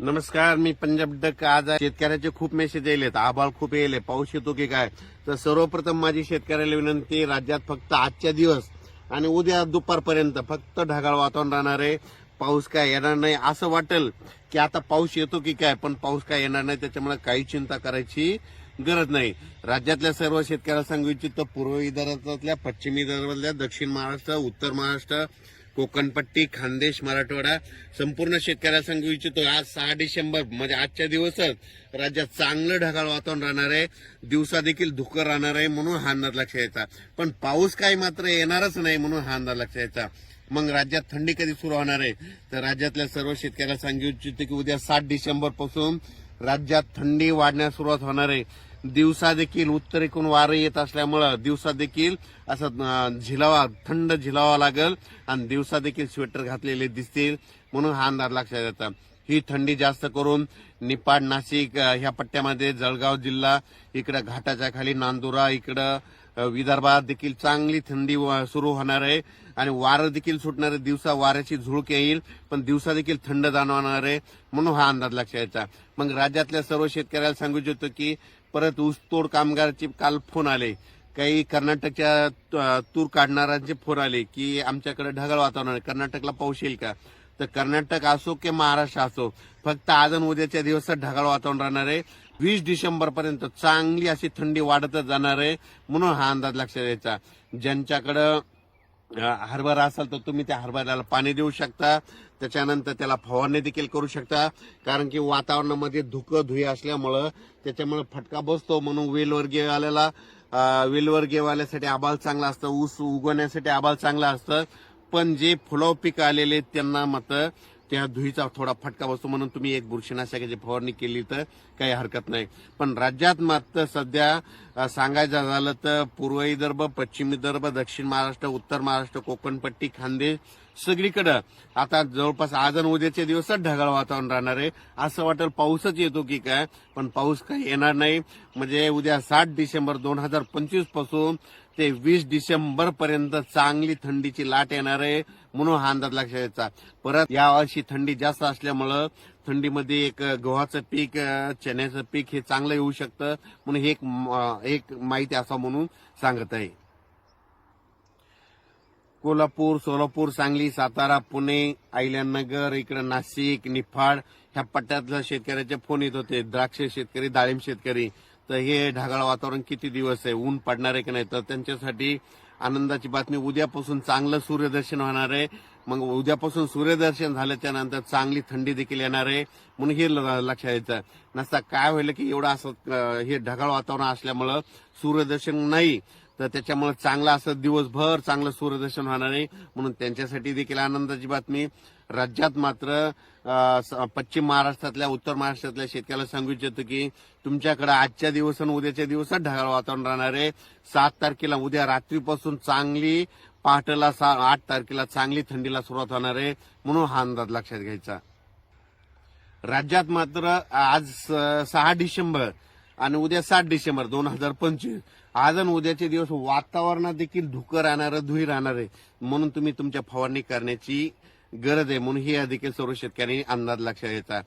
नमस्कार, मी पंजाब डक. आज शेतकऱ्याचे खूप मेसेज येलेत, आभाळ खूप येले, पाऊस येतो की काय. तर सर्वप्रथम माझी शेतकऱ्याला विनंती, राज्यात फक्त आजच्या दिवस आणि उद्या दुपारपर्यंत फक्त ढगाळ वातावरण राहणार आहे. पाऊस काय येणार नाही. असं वाटेल की आता पाऊस येतो की काय, पण पाऊस काय येणार नाही. त्याच्यामुळे काही चिंता करायची गरज नाही. राज्यातल्या सर्व शेतकऱ्याला सांगू इच्छितो, पूर्व विदर्भातल्या, पश्चिम विदर्भातल्या, दक्षिण महाराष्ट्र, उत्तर महाराष्ट्र, कोकणपट्टी, खानदेश, मराठवाडा संपूर्ण शेतकऱ्याला सांगू इच्छितो, आज 6 डिसेंबर म्हणजे आजच्या दिवसच राज्यात चांगलं ढगाळ वातावरण राहणार आहे. दिवसा देखील धुकं राहणार आहे, म्हणून हा अंदाज लक्षात यायचा. पण पाऊस काही मात्र येणारच नाही, म्हणून हा अंदाज लक्षात यायचा. मग राज्यात थंडी कधी सुरू होणार आहे, तर राज्यातल्या सर्व शेतकऱ्याला सांगू इच्छितो की उद्या 7 डिसेंबर पासून राज्यात थंडी वाढण्यास सुरुवात होणार आहे. दिवसा देखील उत्तरेकडून वारं येत असल्यामुळं दिवसा देखील असं थंड झिलावा लागेल आणि दिवसा देखील स्वेटर घातलेले दिसतील, म्हणून हा अंदाज लक्षात येतात. ही थंडी जास्त करून निपाड, नाशिक ह्या पट्ट्यामध्ये, जळगाव जिल्हा, इकडं घाटाच्या खाली नांदुरा, इकडं विदर्भात देखील चांगली थंडी सुरू होणार आहे आणि वारं देखील सुटणार आहे. दिवसा वाऱ्याची झुळूक येईल, पण दिवसा देखील थंड जाणवणार आहे, म्हणून हा अंदाज लक्षात यायचा. मग राज्यातल्या सर्व शेतकऱ्याला सांगू इच्छितो की परत ऊसतोड कामगारांचे काल फोन आले, काही कर्नाटकच्या तूर काढणाऱ्यांचे फोन आले की आमच्याकडे ढगाळ वातावरण आहे, कर्नाटकला पाऊस येईल का. तर कर्नाटक असो की महाराष्ट्र असो, फक्त आज आणि उद्याच्या दिवसात ढगाळ वातावरण राहणार आहे. 20 डिसेंबर पर्यंत चांगली अशी थंडी वाढतच जाणार आहे, म्हणून हा अंदाज लक्षात यायचा. ज्यांच्याकडं हरभरा असेल तर तुम्ही त्या हरभऱ्याला पाणी देऊ शकता, त्याच्यानंतर त्याला फवारणी देखील करू शकता. कारण की वातावरणामध्ये धुई असल्यामुळं त्याच्यामुळे फटका बसतो, म्हणून वेलवर्गीयवाल्यासाठी आबाळ चांगला असतं, ऊस उगवण्यासाठी आबाळ चांगला असतं. पण जे फुलाव पीक आलेले त्यांना मात्र त्या धुईचा थोडा फटका बसतो, म्हणून तुम्ही एक बुरशीनाशकाची फवारणी केली तर काही हरकत नाही. पण राज्यात मात्र सध्या सांगायचं झालं तर पूर्व विदर्भ, पश्चिम विदर्भ, दक्षिण महाराष्ट्र, उत्तर महाराष्ट्र, कोकणपट्टी, खानदेश सगळीकडं आता जवळपास आज आणि उद्याच्या दिवसात ढगाळ वातावरण राहणार आहे. असं वाटेल पाऊसच येतो की काय, पण पाऊस काही येणार नाही. म्हणजे उद्या 7 डिसेंबर 2025 पासून ते 20 डिसेंबर पर्यंत चांगली थंडीची लाट येणार आहे, म्हणून हा अंदाज लक्षात यायचा. परत यावर्षी थंडी जास्त असल्यामुळं थंडीमध्ये एक गव्हाचं पीक, चण्याचं पीक हे चांगलं येऊ शकतं, म्हणून हे एक माहिती असा म्हणून सांगत आहे. कोल्हापूर, सोलापूर, सांगली, सातारा, पुणे, अहिल्यानगर, इकडे नाशिक, निफाड ह्या पट्ट्यातल्या शेतकऱ्याचे फोन येत होते. द्राक्ष शेतकरी, डाळिंब शेतकरी, तर हे ढगाळ वातावरण किती दिवस आहे, ऊन पडणार आहे की नाही. तर त्यांच्यासाठी आनंदाची बातमी, उद्यापासून चांगलं सूर्यदर्शन होणार आहे. मग उद्यापासून सूर्यदर्शन झाल्याच्या नंतर चांगली थंडी देखील येणार आहे, म्हणून हे लक्षात यायचं. नसता काय होईल की एवढं असं हे ढगाळ वातावरण असल्यामुळं सूर्यदर्शन नाही, तर त्याच्यामुळे चांगलं असं दिवसभर चांगलं सूर्यदर्शन होणार आहे, म्हणून त्यांच्यासाठी देखील आनंदाची बातमी. राज्यात मात्र पश्चिम महाराष्ट्रातल्या, उत्तर महाराष्ट्रातल्या शेतकऱ्याला सांगू इच्छितो की तुमच्याकडे आजच्या दिवस आणि उद्याच्या दिवसात ढगाळ वातावरण राहणार आहे. 7 तारखेला उद्या रात्रीपासून चांगली, पहाटेला 8 तारखेला चांगली थंडीला सुरुवात होणार आहे, म्हणून हा अंदाज लक्षात घ्यायचा. राज्यात मात्र आज 6 डिसेंबर आणि उद्या 7 डिसेंबर 2025, आज आणि उद्याचे दिवस वातावरणात देखील धुकं राहणार, धुई राहणार आहे, म्हणून तुम्ही तुमच्या फवारणी करण्याची गरज आहे, म्हणून ही देखील सर्व शेतकऱ्यांनी अंदाज लक्षात घ्यायचा.